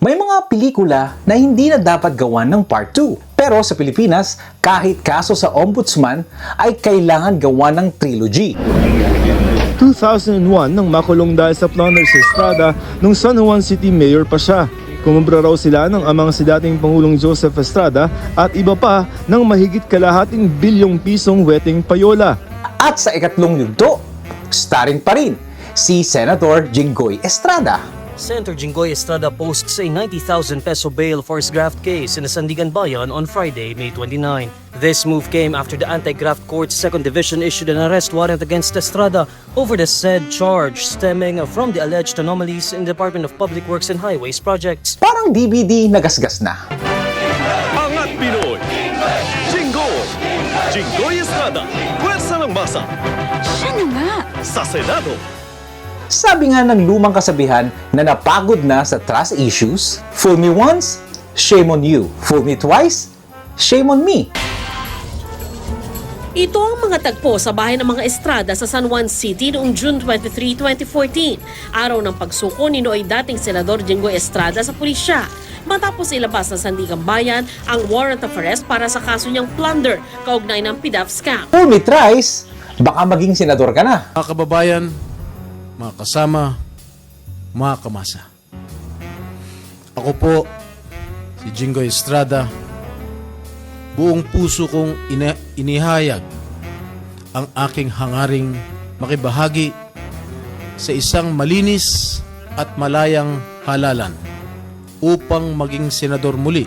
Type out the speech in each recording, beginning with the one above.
May mga pelikula na hindi na dapat gawan ng Part 2. Pero sa Pilipinas, kahit kaso sa ombudsman ay kailangan gawan ng trilogy. 2001 nang makulong dahil sa plunder sa Estrada nung San Juan City Mayor pa siya. Kumubra raw sila ng amang si dating Pangulong Joseph Estrada at iba pa ng mahigit kalahating bilyong pisong weteng payola. At sa ikatlong yugto, starring pa rin si Senator Jinggoy Estrada. Senator Jinggoy Estrada posts a 90,000 peso bail for his graft case in the Sandigan Bayan on Friday, May 29. This move came after the Anti-Graft Court's Second Division issued an arrest warrant against Estrada over the said charge stemming from the alleged anomalies in the Department of Public Works and Highways projects. Parang DVD nagasgas na. Angat Pinoy! Jinggoy Estrada! Pwersa ng masa! Siya na nga! Sa Senado! Sabi nga ng lumang kasabihan na napagod na sa trust issues, fool me once, shame on you. Fool me twice, shame on me. Ito ang mga tagpo sa bahay ng mga Estrada sa San Juan City noong June 23, 2014. Araw ng pagsuko ni Nooy dating Senador Jinggoy Estrada sa pulisya. Matapos ilabas ng Sandigan Bayan ang warrant of arrest para sa kaso niyang plunder kaugnay ng PDAF scam. Fool me thrice, baka maging senador ka na. Mga kababayan, mga kasama, mga kamasa. Ako po, si Jinggoy Estrada, buong puso kong inihayag ang aking hangaring makibahagi sa isang malinis at malayang halalan upang maging senador muli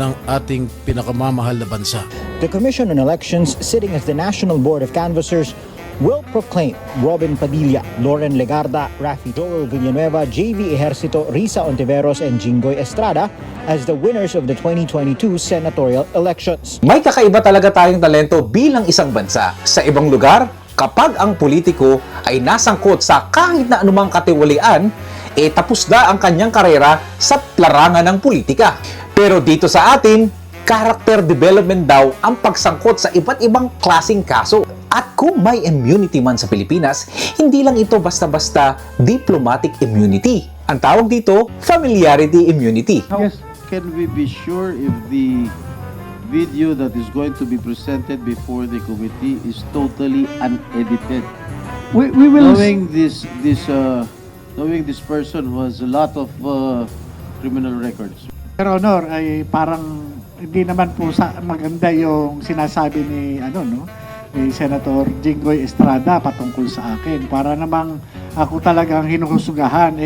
ng ating pinakamamahal na bansa. The Commission on Elections, sitting as the National Board of Canvassers, will proclaim Robin Padilla, Loren Legarda, Rafi Joel Villanueva, JV Ejercito, Risa Ontiveros, and Jinggoy Estrada as the winners of the 2022 senatorial elections. May kakaiba talaga tayong talento bilang isang bansa. Sa ibang lugar, kapag ang politiko ay nasangkot sa kahit na anumang katiwalian, tapos na ang kanyang karera sa larangan ng politika. Pero dito sa atin, character development daw ang pagsangkot sa iba't ibang klaseng kaso. At kung may immunity man sa Pilipinas, hindi lang ito basta-basta diplomatic immunity. Ang tawag dito, familiarity immunity. How can we be sure if the video that is going to be presented before the committee is totally unedited? We will Knowing this person who has a lot of criminal records. Pero Honor, ay parang hindi naman po maganda yung sinasabi ni ni Senator Jinggoy Estrada patungkol sa akin. Para namang ako talagang hinuhusgahan,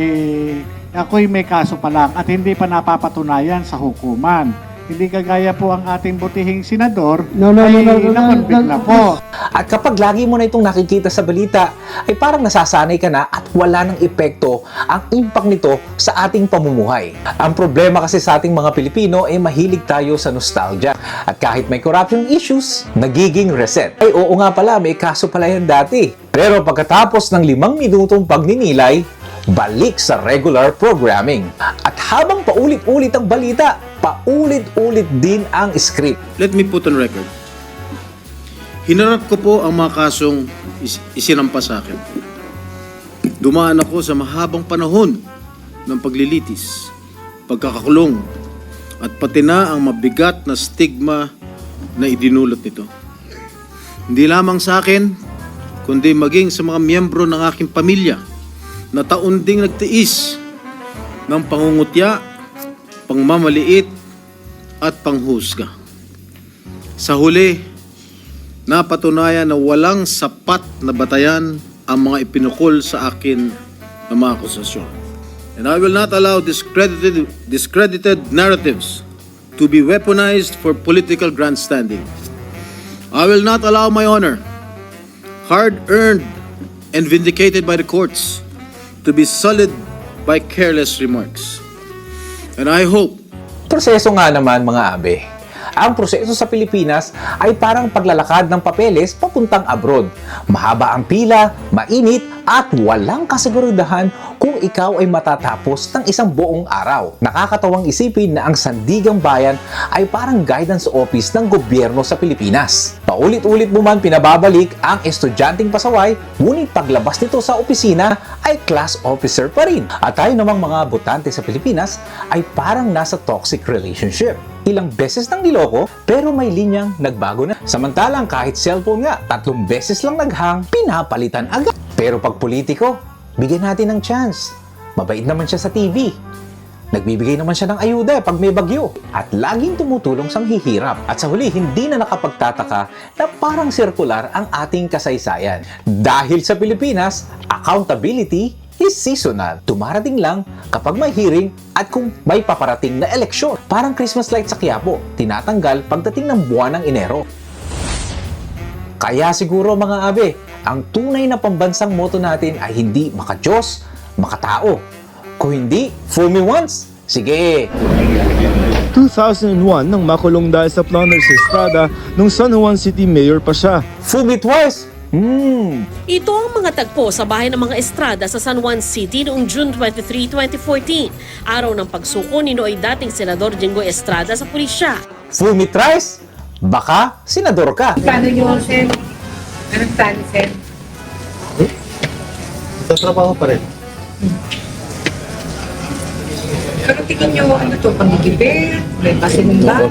ako'y may kaso pa lang at hindi pa napapatunayan sa hukuman. Hindi kagaya po ang ating butihing senador, nakonvict na po. At kapag lagi mo na itong nakikita sa balita, ay parang nasasanay ka na at wala ng epekto ang impact nito sa ating pamumuhay. Ang problema kasi sa ating mga Pilipino ay mahilig tayo sa nostalgia. At kahit may corruption issues, nagiging reset. Ay oo nga pala, may kaso pala yan dati. Pero pagkatapos ng 5 minutong pagninilay, balik sa regular programming. At habang paulit-ulit ang balita, paulit-ulit din ang script. Let me put on record. Hinarap ko po ang mga kasong isinampa sa akin. Dumaan ako sa mahabang panahon ng paglilitis, pagkakakulong, at pati na ang mabigat na stigma na idinulot nito. Hindi lamang sa akin, kundi maging sa mga miyembro ng aking pamilya na taon ding nagtiis ng pangungutya, pangmamaliit at panghusga. Sa huli, napatunayan na walang sapat na batayan ang mga ipinukol sa akin na mga akusasyon. And I will not allow discredited narratives to be weaponized for political grandstanding. I will not allow my honor, hard-earned and vindicated by the courts, to be sullied by careless remarks. And I hope Proseso nga naman mga abe. Ang proseso sa Pilipinas ay parang paglalakad ng papeles papuntang abroad. Mahaba ang pila, mainit at walang kasiguraduhan kung ikaw ay matatapos ng isang buong araw. Nakakatawang isipin na ang Sandigang Bayan ay parang guidance office ng gobyerno sa Pilipinas. Paulit-ulit mo man pinababalik ang estudyanteng pasaway, ngunit paglabas nito sa opisina ay class officer pa rin. At tayo namang mga botante sa Pilipinas ay parang nasa toxic relationship. Ilang beses nang niloko, pero may linyang nagbago na. Samantalang kahit cellphone nga, 3 beses lang naghang, pinapalitan agad. Pero pag politiko, bigyan natin ng chance. Mabait naman siya sa TV. Nagbibigay naman siya ng ayuda pag may bagyo at laging tumutulong sa hihirap. At sa huli, hindi na nakapagtataka na parang sirkular ang ating kasaysayan. Dahil sa Pilipinas, accountability is seasonal. Dumarating lang kapag may hearing at kung may paparating na eleksyon. Parang Christmas light sa Quiapo, tinatanggal pagdating ng buwan ng Enero. Kaya siguro mga abe, ang tunay na pambansang motto natin ay hindi maka-Diyos, makatao. Kung hindi, fool me once. Sige! 2001 nang makulong dahil sa plunder si Estrada nung San Juan City Mayor pa siya. Fool me twice! Ito ang mga tagpo sa bahay ng mga Estrada sa San Juan City noong June 23, 2014. Araw ng pagsuko ni Nooy dating Senador Jinggoy Estrada sa pulisya. Fool me thrice? Baka senador ka. Paano yun, Sen? Anong plano, Sen? Tatrabaho pa rin. Pero tingin nyo, ano to, pangigipit, may pasinumba?